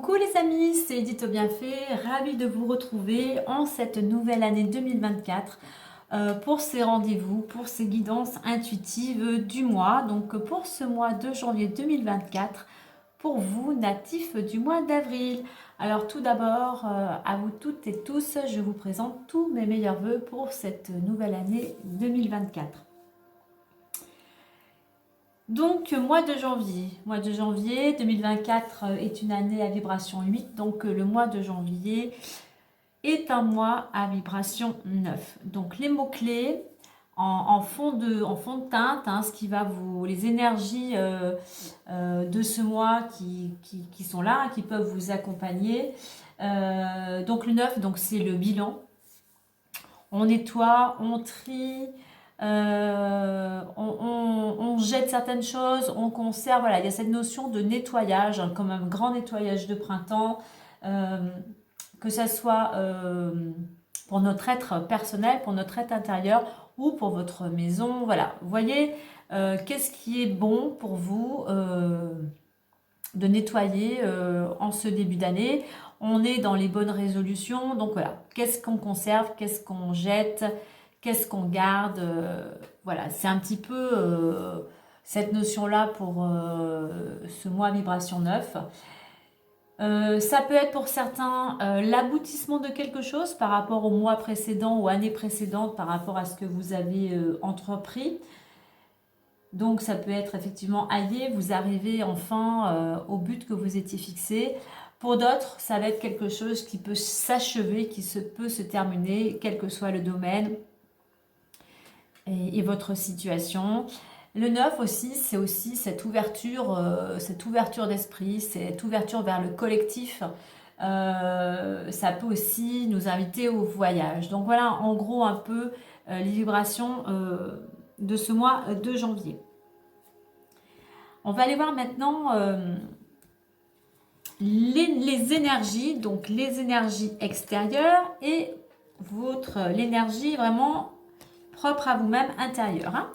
Coucou les amis, c'est Edith au Bienfait, ravie de vous retrouver en cette nouvelle année 2024 pour ces rendez-vous, pour ces guidances intuitives du mois. Donc pour ce mois de janvier 2024, pour vous natifs du mois d'avril. Alors tout d'abord, à vous toutes et tous, je vous présente tous mes meilleurs vœux pour cette nouvelle année 2024. Donc, mois de janvier 2024 est une année à vibration 8. Donc, le mois de janvier est un mois à vibration 9. Donc, les mots-clés en fond de teinte, hein, ce qui va vous, les énergies de ce mois qui sont là, hein, qui peuvent vous accompagner. Donc, le 9, donc c'est le bilan. On nettoie, on trie, on jette certaines choses, on conserve. Voilà, il y a cette notion de nettoyage, hein, comme un grand nettoyage de printemps, euh, que ça soit pour notre être personnel, pour notre être intérieur ou pour votre maison. Voilà, vous voyez, qu'est-ce qui est bon pour vous de nettoyer en ce début d'année. On est dans les bonnes résolutions, donc voilà, qu'est-ce qu'on conserve, qu'est-ce qu'on jette, qu'est-ce qu'on garde, voilà, c'est un petit peu cette notion-là pour ce mois vibration 9. Ça peut être pour certains l'aboutissement de quelque chose par rapport au mois précédent ou année précédente, par rapport à ce que vous avez entrepris. Donc ça peut être effectivement allié, vous arrivez enfin au but que vous étiez fixé. Pour d'autres, ça va être quelque chose qui peut s'achever, peut se terminer, quel que soit le domaine et votre situation. Le 9 aussi, c'est aussi cette ouverture d'esprit, cette ouverture vers le collectif. Ça peut aussi nous inviter au voyage. Donc voilà, en gros, un peu les vibrations de ce mois de janvier. On va aller voir maintenant les énergies, donc les énergies extérieures et l'énergie vraiment propre à vous-même intérieure. Hein.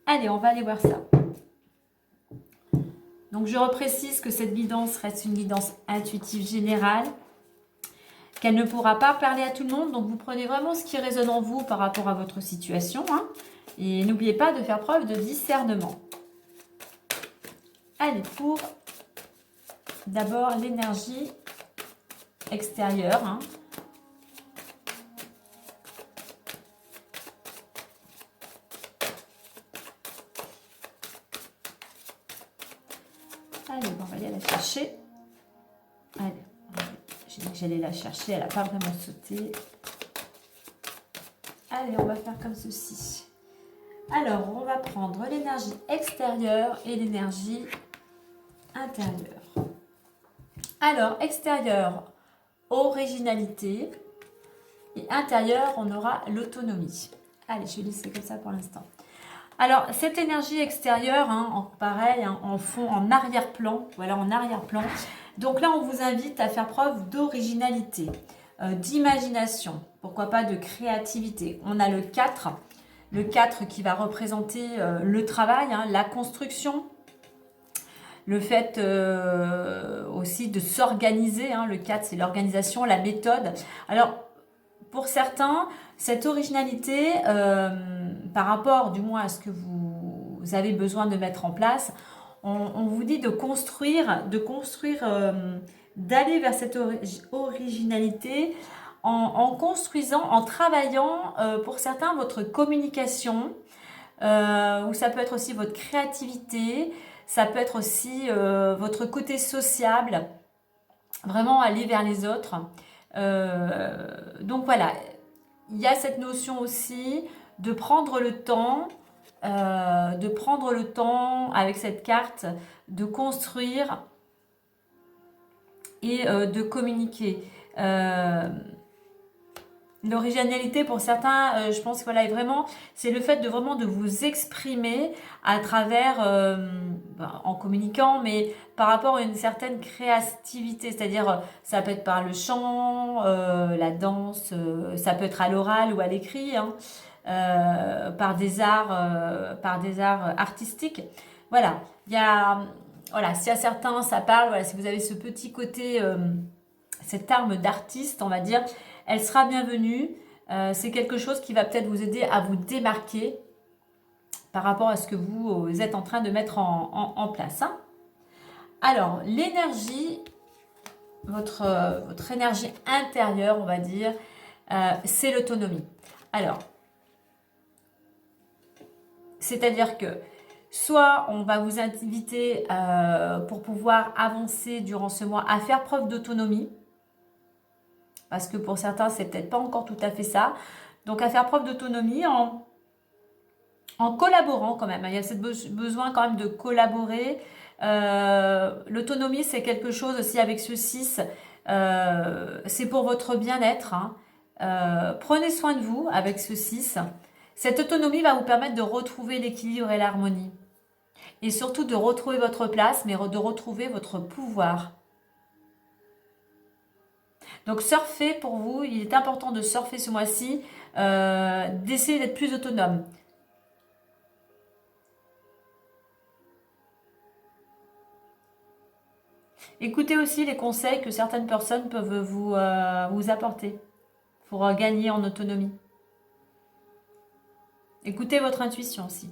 Allez, on va aller voir ça. Donc je reprécise que cette guidance reste une guidance intuitive générale, qu'elle ne pourra pas parler à tout le monde. Donc vous prenez vraiment ce qui résonne en vous par rapport à votre situation. Hein, et n'oubliez pas de faire preuve de discernement. Allez, pour d'abord l'énergie extérieure. Hein. Allez, on va aller la chercher. Allez, j'ai dit que j'allais la chercher, elle n'a pas vraiment sauté. Allez, on va faire comme ceci. Alors, on va prendre l'énergie extérieure et l'énergie intérieure. Alors, extérieure, originalité. Et intérieur, on aura l'autonomie. Allez, je vais laisser comme ça pour l'instant. Alors, cette énergie extérieure, hein, pareil, hein, en fond, en arrière-plan. Voilà, en arrière-plan. Donc là, on vous invite à faire preuve d'originalité, d'imagination. Pourquoi pas de créativité. On a le 4. Le 4 qui va représenter le travail, hein, la construction. Le fait aussi de s'organiser. Hein, le 4, c'est l'organisation, la méthode. Alors, pour certains, cette originalité, par rapport du moins à ce que vous avez besoin de mettre en place, on vous dit de construire, d'aller vers cette originalité en construisant, en travaillant pour certains votre communication, ou ça peut être aussi votre créativité, ça peut être aussi votre côté sociable, vraiment aller vers les autres. Donc voilà, il y a cette notion aussi de prendre le temps, avec cette carte, de construire et de communiquer. L'originalité pour certains, je pense que voilà, vraiment, c'est le fait de vraiment de vous exprimer à travers, en communiquant, mais par rapport à une certaine créativité, c'est-à-dire ça peut être par le chant, la danse, ça peut être à l'oral ou à l'écrit, hein, par des arts artistiques. Voilà, il y a voilà, si à certains ça parle, voilà, si vous avez ce petit côté, cette arme d'artiste, on va dire, elle sera bienvenue. C'est quelque chose qui va peut-être vous aider à vous démarquer par rapport à ce que vous êtes en train de mettre en place. Hein. Alors, l'énergie, votre énergie intérieure, on va dire, c'est l'autonomie. Alors, c'est-à-dire que soit on va vous inviter pour pouvoir avancer durant ce mois à faire preuve d'autonomie, parce que pour certains, c'est peut-être pas encore tout à fait ça. Donc, à faire preuve d'autonomie en collaborant quand même. Il y a ce besoin quand même de collaborer. L'autonomie, c'est quelque chose aussi avec ce 6. C'est pour votre bien-être. Hein. Prenez soin de vous avec ce 6. Cette autonomie va vous permettre de retrouver l'équilibre et l'harmonie. Et surtout de retrouver votre place, mais de retrouver votre pouvoir. Donc surfer pour vous, il est important de surfer ce mois-ci, d'essayer d'être plus autonome. Écoutez aussi les conseils que certaines personnes peuvent vous apporter pour gagner en autonomie. Écoutez votre intuition aussi.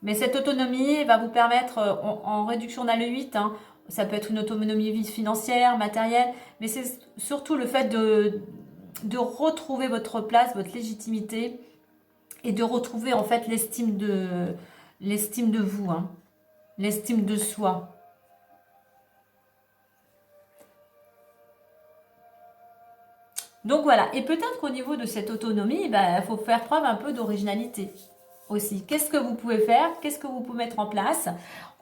Mais cette autonomie va vous permettre, en réduction, on a le 8, hein, ça peut être une autonomie financière, matérielle, mais c'est surtout le fait de retrouver votre place, votre légitimité, et de retrouver en fait l'estime de vous, hein, l'estime de soi. Donc voilà, et peut-être qu'au niveau de cette autonomie, il faut faire preuve un peu d'originalité aussi. Qu'est-ce que vous pouvez faire? Qu'est-ce que vous pouvez mettre en place?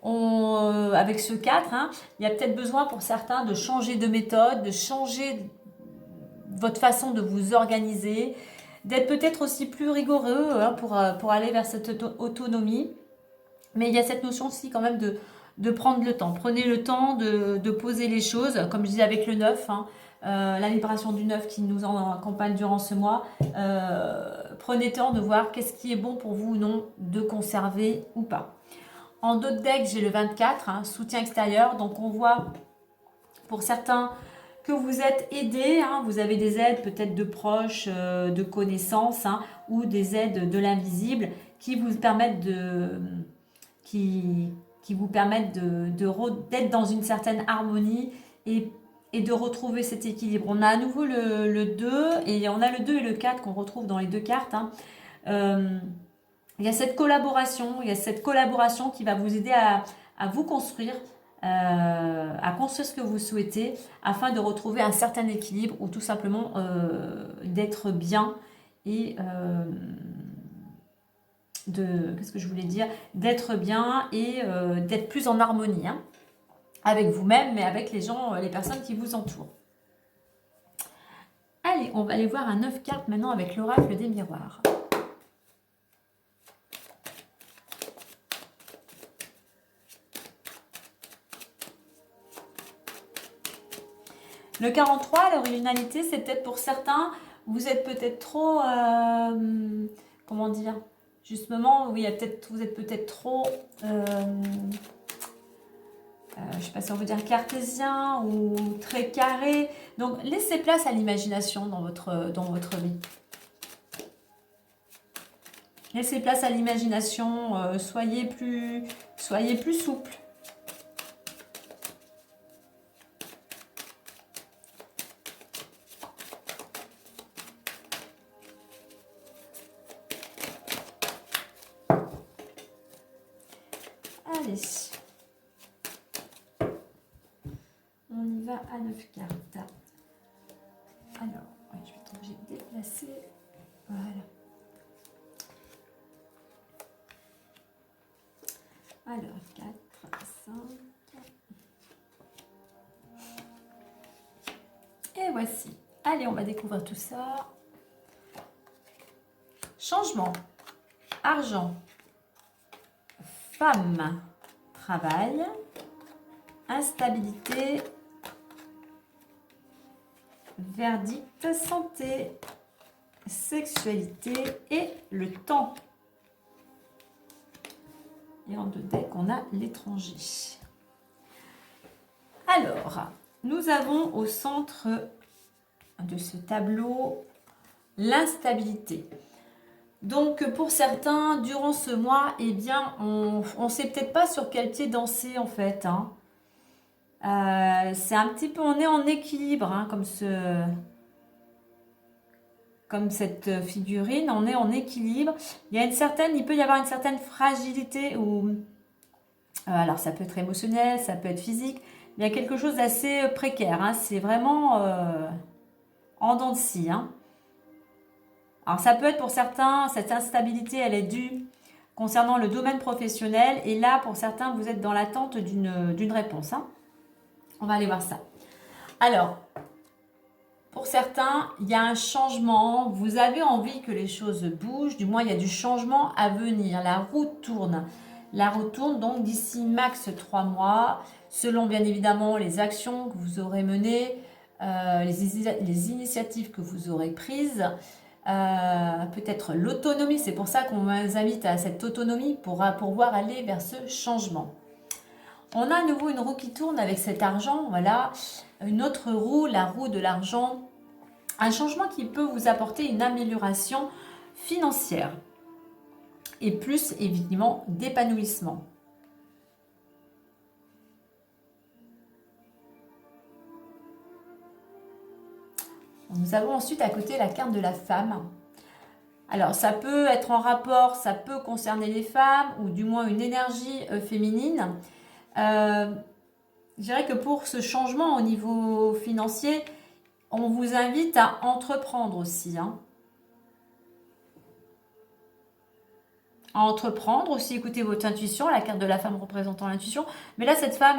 Avec ce 4, hein, il y a peut-être besoin pour certains de changer de méthode, de changer votre façon de vous organiser, d'être peut-être aussi plus rigoureux hein, pour aller vers cette autonomie. Mais il y a cette notion aussi quand même de prendre le temps. Prenez le temps de poser les choses, comme je disais avec le 9, hein, la vibration du 9 qui nous en accompagne durant ce mois. Prenez le temps de voir qu'est-ce qui est bon pour vous ou non de conserver ou pas. En d'autres decks, j'ai le 24, hein, soutien extérieur. Donc on voit pour certains que vous êtes aidés, hein, vous avez des aides peut-être de proches, de connaissances, hein, ou des aides de l'invisible qui vous permettent qui vous permettent d'être dans une certaine harmonie et de retrouver cet équilibre. On a à nouveau le 2 et on a le 2 et le 4 qu'on retrouve dans les deux cartes. Hein. Il y a cette collaboration, qui va vous aider à vous construire, à construire ce que vous souhaitez afin de retrouver un certain équilibre ou tout simplement d'être bien et qu'est-ce que je voulais dire, d'être bien et d'être plus en harmonie hein, avec vous-même mais avec les gens, les personnes qui vous entourent. Allez, on va aller voir un 9 cartes maintenant avec l'oracle des miroirs. Le 43, l'originalité, c'est peut-être pour certains, vous êtes peut-être trop, comment dire, justement, oui, vous êtes peut-être trop, je ne sais pas si on veut dire cartésien ou très carré. Donc, laissez place à l'imagination dans votre vie. Laissez place à l'imagination, soyez plus souple. Allez, on y va à 9 cartes. Alors, ouais, je vais être obligée de déplacer. Voilà. Alors, 4, 5. Et voici. Allez, on va découvrir tout ça. Changement. Argent. Femme. Travail. Instabilité. Verdict. Santé. Sexualité et le temps. Et en 2 decks, on a l'étranger. Alors, nous avons au centre de ce tableau l'instabilité. Donc, pour certains, durant ce mois, eh bien, on ne sait peut-être pas sur quel pied danser, en fait. Hein. C'est un petit peu, on est en équilibre, hein, comme cette figurine, on est en équilibre. Il peut y avoir une certaine fragilité ou alors ça peut être émotionnel, ça peut être physique. Il y a quelque chose d'assez précaire. Hein, c'est vraiment en dents de scie. Hein. Alors ça peut être pour certains, cette instabilité, elle est due concernant le domaine professionnel. Et là, pour certains, vous êtes dans l'attente d'une réponse. Hein. On va aller voir ça. Alors, pour certains, il y a un changement. Vous avez envie que les choses bougent. Du moins, il y a du changement à venir. La roue tourne. La roue tourne donc d'ici max 3 mois, selon bien évidemment les actions que vous aurez menées, les initiatives que vous aurez prises, peut-être l'autonomie. C'est pour ça qu'on vous invite à cette autonomie pour pouvoir aller vers ce changement. On a à nouveau une roue qui tourne avec cet argent, voilà, une autre roue, la roue de l'argent, un changement qui peut vous apporter une amélioration financière et plus évidemment d'épanouissement. Nous avons ensuite à côté la carte de la femme. Alors ça peut être en rapport, ça peut concerner les femmes ou du moins une énergie féminine. Je dirais que pour ce changement au niveau financier, on vous invite à entreprendre aussi. Hein. À entreprendre aussi, écoutez votre intuition, la carte de la femme représentant l'intuition. Mais là, cette femme,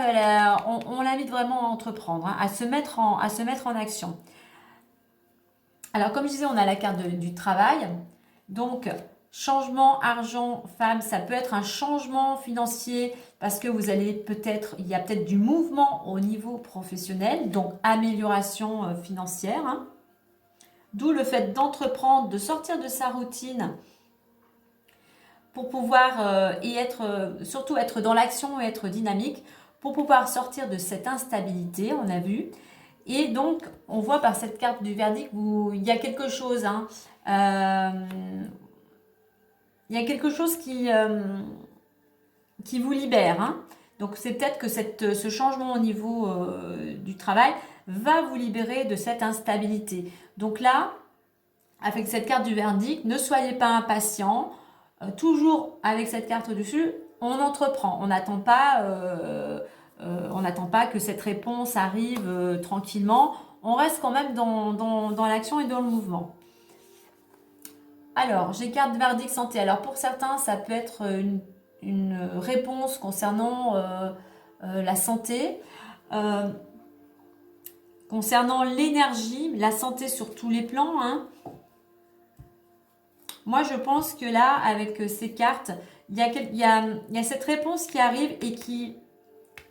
on l'invite vraiment à entreprendre, hein, à se mettre en action. Alors, comme je disais, on a la carte du travail. Donc, changement argent, femme, ça peut être un changement financier parce que vous allez peut-être, il y a peut-être du mouvement au niveau professionnel, donc amélioration financière. Hein. D'où le fait d'entreprendre, de sortir de sa routine pour pouvoir surtout être dans l'action et être dynamique pour pouvoir sortir de cette instabilité, on a vu. Et donc, on voit par cette carte du verdict, il y a quelque chose, hein, il y a quelque chose qui vous libère. Hein. Donc, c'est peut-être que ce changement au niveau du travail va vous libérer de cette instabilité. Donc là, avec cette carte du verdict, ne soyez pas impatient. Toujours avec cette carte dessus, on entreprend. On n'attend pas que cette réponse arrive tranquillement. On reste quand même dans l'action et dans le mouvement. Alors, j'ai carte de verdict santé. Alors, pour certains, ça peut être une réponse concernant la santé, concernant l'énergie, la santé sur tous les plans. Hein. Moi, je pense que là, avec ces cartes, il y a cette réponse qui arrive et qui,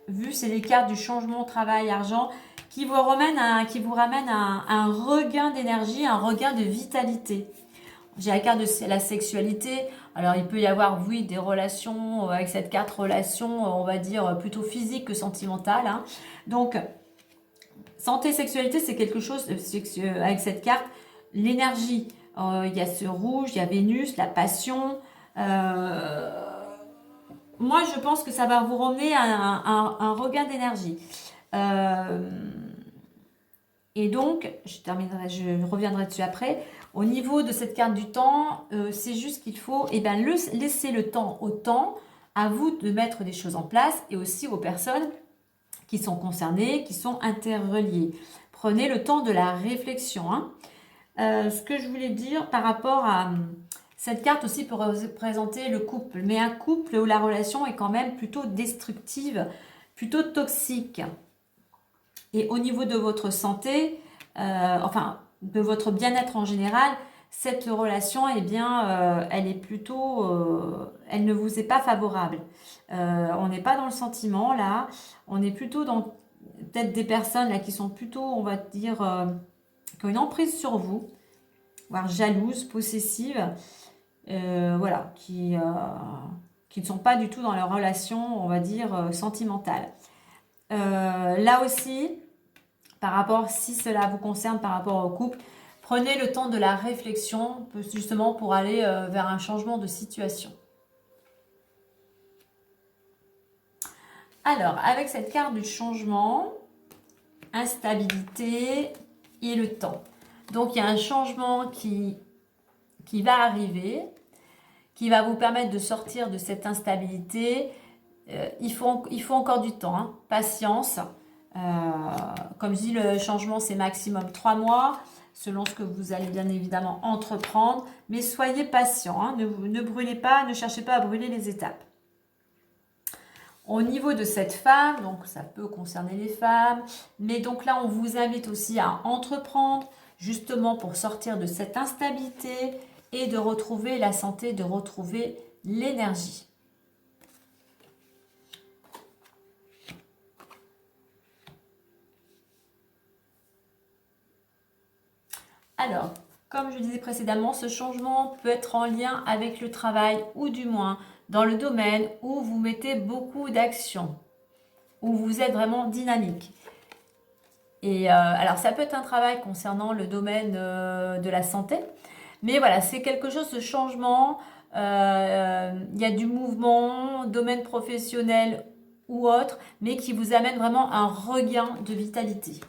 vu c'est les cartes du changement travail-argent, qui vous ramène un regain d'énergie, un regain de vitalité. J'ai la carte de la sexualité. Alors, il peut y avoir, oui, des relations avec cette carte, relations, on va dire, plutôt physiques que sentimentales. Hein. Donc, santé, sexualité, c'est quelque chose, avec cette carte, l'énergie. Il y a ce rouge, il y a Vénus, la passion. Moi, je pense que ça va vous ramener un regain d'énergie. Et donc, je reviendrai dessus après. Au niveau de cette carte du temps, c'est juste qu'il faut laisser le temps au temps, à vous de mettre des choses en place et aussi aux personnes qui sont concernées, qui sont interreliées. Prenez le temps de la réflexion. Hein. Ce que je voulais dire par rapport à cette carte aussi peut représenter le couple, mais un couple où la relation est quand même plutôt destructive, plutôt toxique. Et au niveau de votre santé, de votre bien-être en général, cette relation, elle est plutôt, elle ne vous est pas favorable. On n'est pas dans le sentiment là, on est plutôt dans peut-être des personnes là qui sont plutôt, on va dire, qui ont une emprise sur vous, voire jalouses, possessives, voilà, qui ne sont pas du tout dans leur relation, on va dire, sentimentale. Là aussi, par rapport, si cela vous concerne par rapport au couple, prenez le temps de la réflexion, justement pour aller vers un changement de situation. Alors, avec cette carte du changement, instabilité et le temps. Donc, il y a un changement qui va arriver, qui va vous permettre de sortir de cette instabilité. Il faut encore du temps, hein, patience. Comme je dis, le changement, c'est maximum 3 mois, selon ce que vous allez bien évidemment entreprendre. Mais soyez patient, hein, ne brûlez pas, ne cherchez pas à brûler les étapes. Au niveau de cette femme, donc ça peut concerner les femmes, mais donc là, on vous invite aussi à entreprendre, justement pour sortir de cette instabilité et de retrouver la santé, de retrouver l'énergie. Alors, comme je disais précédemment, ce changement peut être en lien avec le travail ou du moins dans le domaine où vous mettez beaucoup d'action, où vous êtes vraiment dynamique. Et alors, ça peut être un travail concernant le domaine de la santé, mais voilà, c'est quelque chose, ce changement, il y a du mouvement, domaine professionnel ou autre, mais qui vous amène vraiment un regain de vitalité.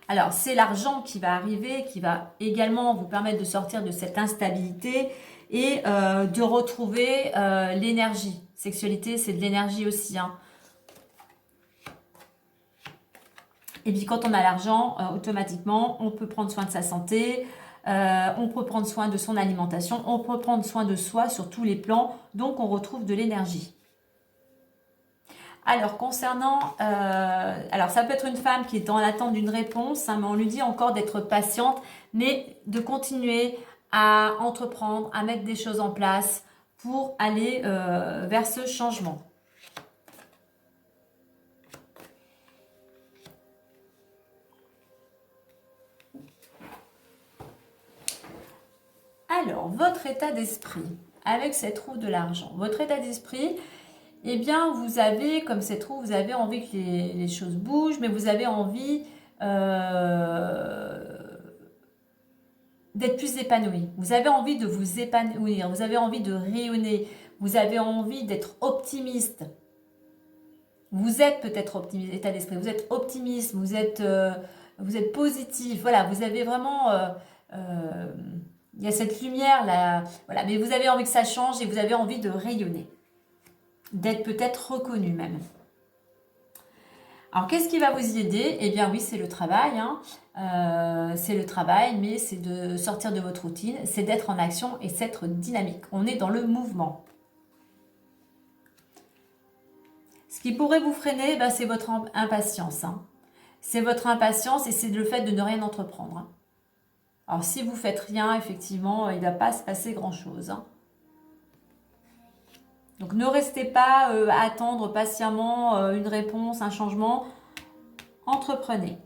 Alors, c'est l'argent qui va arriver, qui va également vous permettre de sortir de cette instabilité et de retrouver l'énergie. Sexualité, c'est de l'énergie aussi, hein. Et puis, quand on a l'argent, automatiquement, on peut prendre soin de sa santé, on peut prendre soin de son alimentation, on peut prendre soin de soi sur tous les plans, donc on retrouve de l'énergie. Alors, concernant... alors, ça peut être une femme qui est en attente d'une réponse, hein, mais on lui dit encore d'être patiente, mais de continuer à entreprendre, à mettre des choses en place pour aller vers ce changement. Alors, votre état d'esprit, avec cette roue de l'argent, votre état d'esprit... Eh bien, vous avez, comme cette roue, vous avez envie que les choses bougent, mais vous avez envie d'être plus épanoui. Vous avez envie de vous épanouir, vous avez envie de rayonner, vous avez envie d'être optimiste. Vous êtes peut-être optimiste, état d'esprit, vous êtes optimiste, vous êtes positif. Voilà, vous avez vraiment... il y a cette lumière là, voilà, mais vous avez envie que ça change et vous avez envie de rayonner. D'être peut-être reconnu même. Alors, qu'est-ce qui va vous y aider? Eh bien, oui, c'est le travail. Hein. C'est le travail, mais c'est de sortir de votre routine, c'est d'être en action et c'est d'être dynamique. On est dans le mouvement. Ce qui pourrait vous freiner, ben, c'est votre impatience. Hein. C'est votre impatience et c'est le fait de ne rien entreprendre. Hein. Alors, si vous faites rien, effectivement, il ne va pas se passer grand-chose. Hein. Donc ne restez pas à attendre patiemment une réponse, un changement. Entreprenez.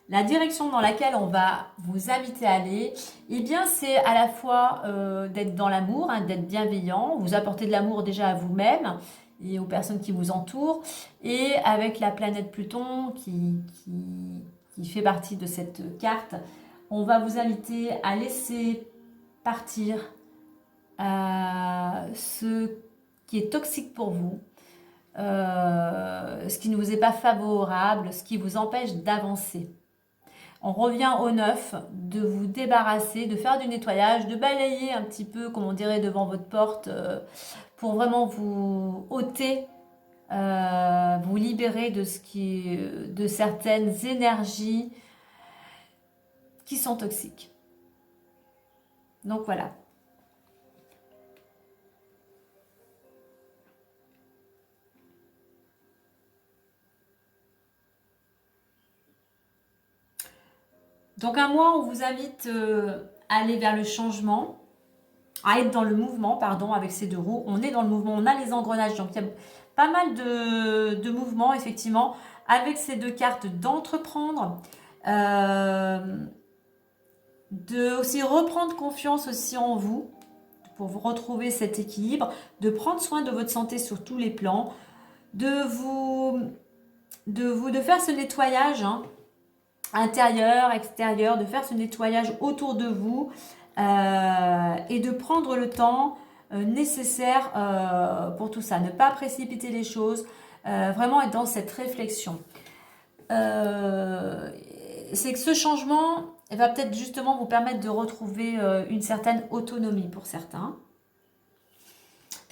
La direction dans laquelle on va vous inviter à aller, eh bien c'est à la fois d'être dans l'amour, hein, d'être bienveillant, vous apporter de l'amour déjà à vous-même et aux personnes qui vous entourent, et avec la planète Pluton qui fait partie de cette carte, on va vous inviter à laisser partir ce qui est toxique pour vous, ce qui ne vous est pas favorable, ce qui vous empêche d'avancer. On revient au neuf, de vous débarrasser, de faire du nettoyage, de balayer un petit peu, comme on dirait, devant votre porte, pour vraiment vous ôter, vous libérer de certaines énergies qui sont toxiques. Donc voilà. Donc un mois, on vous invite à aller vers le changement, à être dans le mouvement, pardon, avec ces deux roues. On est dans le mouvement, on a les engrenages, donc il y a pas mal de mouvements, effectivement, avec ces deux cartes d'entreprendre. de aussi reprendre confiance aussi en vous, pour vous retrouver cet équilibre, de prendre soin de votre santé sur tous les plans, de faire ce nettoyage intérieur, extérieur, de faire ce nettoyage autour de vous et de prendre le temps nécessaire pour tout ça. Ne pas précipiter les choses, vraiment être dans cette réflexion. C'est que ce changement va peut-être justement vous permettre de retrouver une certaine autonomie pour certains.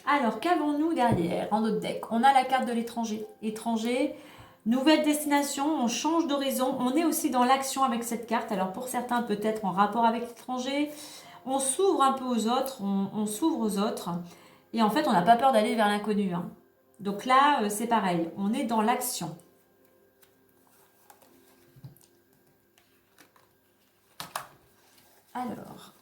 Alors, qu'avons-nous derrière en notre deck? On a la carte de l'étranger. Étranger, nouvelle destination, on change d'horizon. On est aussi dans l'action avec cette carte. Alors, pour certains, peut-être en rapport avec l'étranger. On s'ouvre un peu aux autres, on s'ouvre aux autres. Et en fait, on n'a pas peur d'aller vers l'inconnu. Donc là, c'est pareil. On est dans l'action. Alors...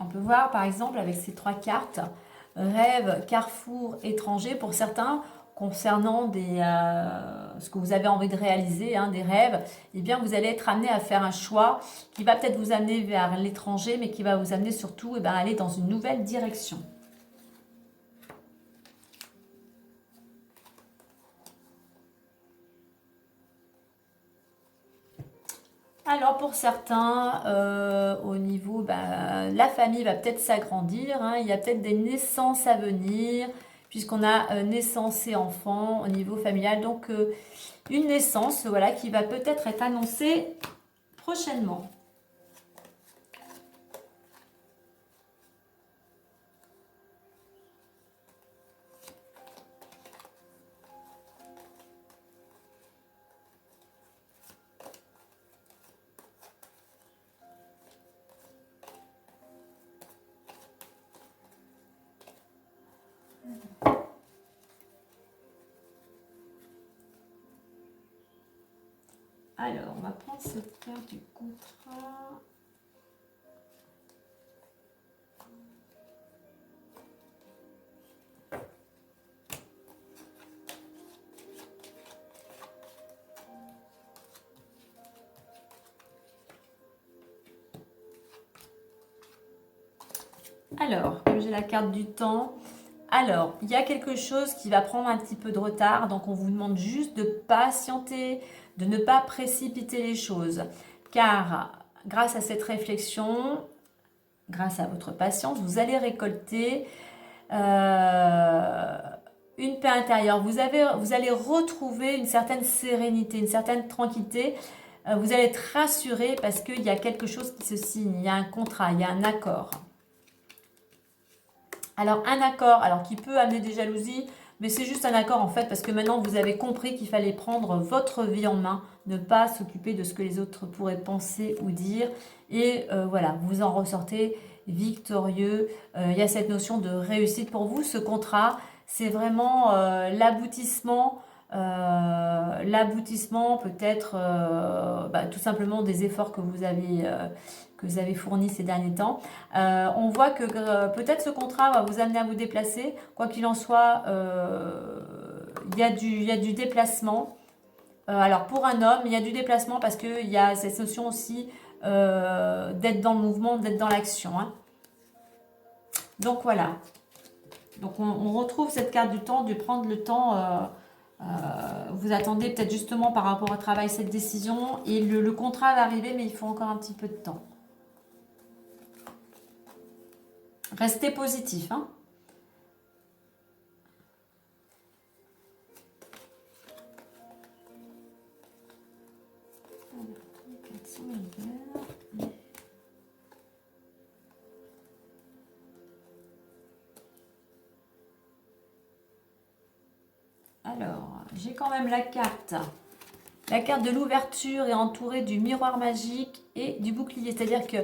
on peut voir par exemple avec ces 3 cartes, rêve, carrefour, étranger, pour certains, concernant ce que vous avez envie de réaliser, des rêves, eh bien vous allez être amené à faire un choix qui va peut-être vous amener vers l'étranger, mais qui va vous amener surtout à aller dans une nouvelle direction. Alors pour certains, au niveau, la famille va peut-être s'agrandir, il y a peut-être des naissances à venir, puisqu'on a naissance et enfant au niveau familial. Donc une naissance voilà, qui va peut-être être annoncée prochainement. Alors, on va prendre cette carte du contrat. Alors, comme j'ai la carte du temps, alors, il y a quelque chose qui va prendre un petit peu de retard, donc on vous demande juste de patienter, de ne pas précipiter les choses. Car grâce à cette réflexion, grâce à votre patience, vous allez récolter une paix intérieure. Vous allez retrouver une certaine sérénité, une certaine tranquillité. Vous allez être rassuré parce qu'il y a quelque chose qui se signe, il y a un contrat, il y a un accord. Alors un accord, alors qui peut amener des jalousies, mais c'est juste un accord en fait, parce que maintenant vous avez compris qu'il fallait prendre votre vie en main, ne pas s'occuper de ce que les autres pourraient penser ou dire. Et voilà, vous en ressortez victorieux. Il y a cette notion de réussite pour vous. Ce contrat, c'est vraiment l'aboutissement. L'aboutissement peut-être tout simplement des efforts que vous avez fournis ces derniers temps. On voit que peut-être ce contrat va vous amener à vous déplacer. Quoi qu'il en soit, il y a du déplacement. Alors pour un homme, il y a du déplacement parce qu'il y a cette notion aussi d'être dans le mouvement, d'être dans l'action. Donc voilà. Donc on retrouve cette carte du temps, de prendre le temps. Vous attendez peut-être justement par rapport au travail cette décision et le contrat va arriver, mais il faut encore un petit peu de temps. Restez positif. Alors, j'ai quand même la carte. La carte de l'ouverture est entourée du miroir magique et du bouclier. C'est-à-dire que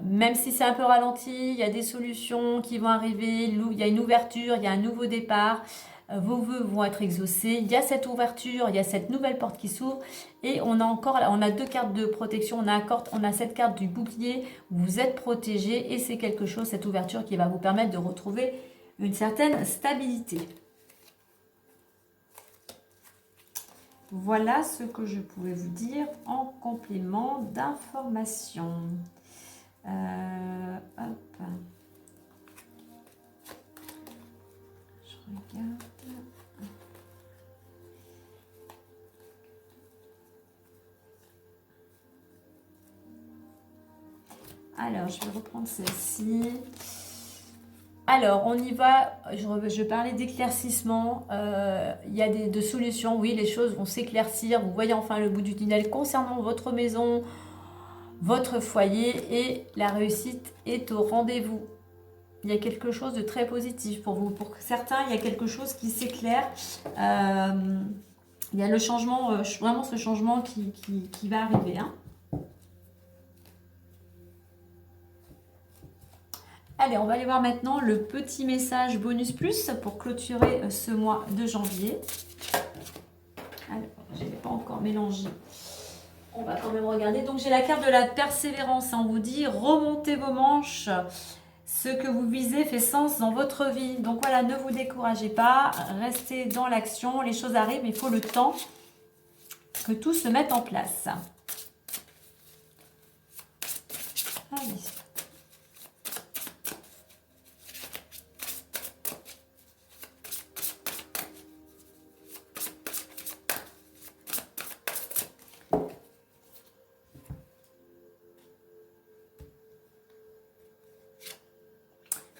même si c'est un peu ralenti, il y a des solutions qui vont arriver, il y a une ouverture, il y a un nouveau départ, vos vœux vont être exaucés, il y a cette ouverture, il y a cette nouvelle porte qui s'ouvre et on a 2 cartes de protection, on a cette carte du bouclier, vous êtes protégé et c'est quelque chose, cette ouverture qui va vous permettre de retrouver une certaine stabilité. Voilà ce que je pouvais vous dire en complément d'information. Hop. Je regarde. Alors, je vais reprendre celle-ci. Alors, on y va. Je parlais d'éclaircissement. Il y a de solutions. Oui, les choses vont s'éclaircir. Vous voyez enfin le bout du tunnel concernant votre maison, votre foyer, et la réussite est au rendez-vous. Il y a quelque chose de très positif pour vous. Pour certains, il y a quelque chose qui s'éclaire. Il y a le changement, vraiment ce changement qui va arriver. Hein. Allez, on va aller voir maintenant le petit message bonus plus pour clôturer ce mois de janvier. Alors, je n'ai pas encore mélangé. On va quand même regarder. Donc, j'ai la carte de la persévérance. On vous dit, remontez vos manches. Ce que vous visez fait sens dans votre vie. Donc, voilà, ne vous découragez pas. Restez dans l'action. Les choses arrivent, mais il faut le temps que tout se mette en place. Allez.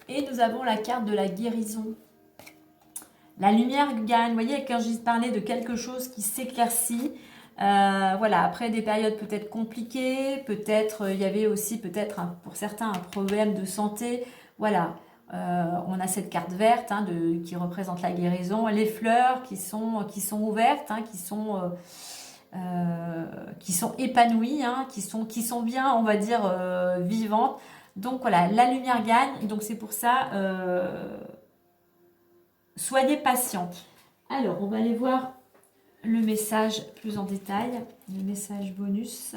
Et nous avons la carte de la guérison. La lumière gagne. Vous voyez, quand je parlais de quelque chose qui s'éclaircit, voilà, après des périodes peut-être compliquées, peut-être il y avait aussi peut-être pour certains un problème de santé. Voilà, on a cette carte verte hein, qui représente la guérison. Les fleurs qui sont ouvertes, hein, qui sont épanouies, hein, qui sont bien, on va dire, vivantes. Donc voilà, la lumière gagne, donc c'est pour ça, soyez patient. Alors, on va aller voir le message plus en détail, le message bonus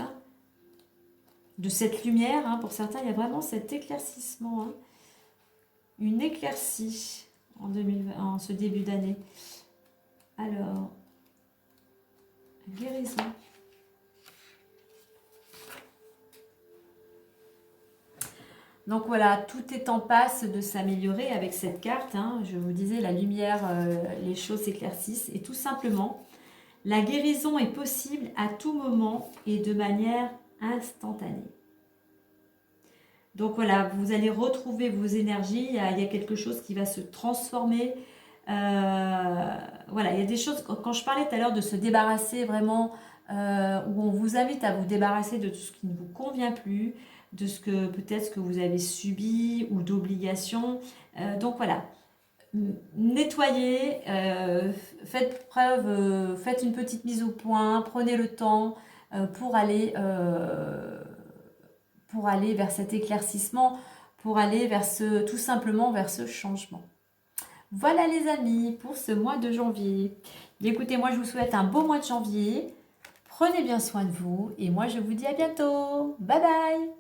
de cette lumière. Hein. Pour certains, il y a vraiment cet éclaircissement, hein. Une éclaircie en ce début d'année. Alors, guérison. Donc voilà, tout est en passe de s'améliorer avec cette carte. Hein. Je vous disais, la lumière, les choses s'éclaircissent. Et tout simplement, la guérison est possible à tout moment et de manière instantanée. Donc voilà, vous allez retrouver vos énergies. Il y a quelque chose qui va se transformer. Voilà, il y a des choses, quand je parlais tout à l'heure de se débarrasser vraiment, où on vous invite à vous débarrasser de tout ce qui ne vous convient plus, de ce que peut-être ce que vous avez subi ou d'obligations. Donc voilà, nettoyez, faites preuve, faites une petite mise au point, prenez le temps pour aller vers cet éclaircissement, pour aller vers tout simplement vers ce changement. Voilà les amis pour ce mois de janvier. Écoutez, moi je vous souhaite un beau mois de janvier. Prenez bien soin de vous et moi je vous dis à bientôt. Bye bye.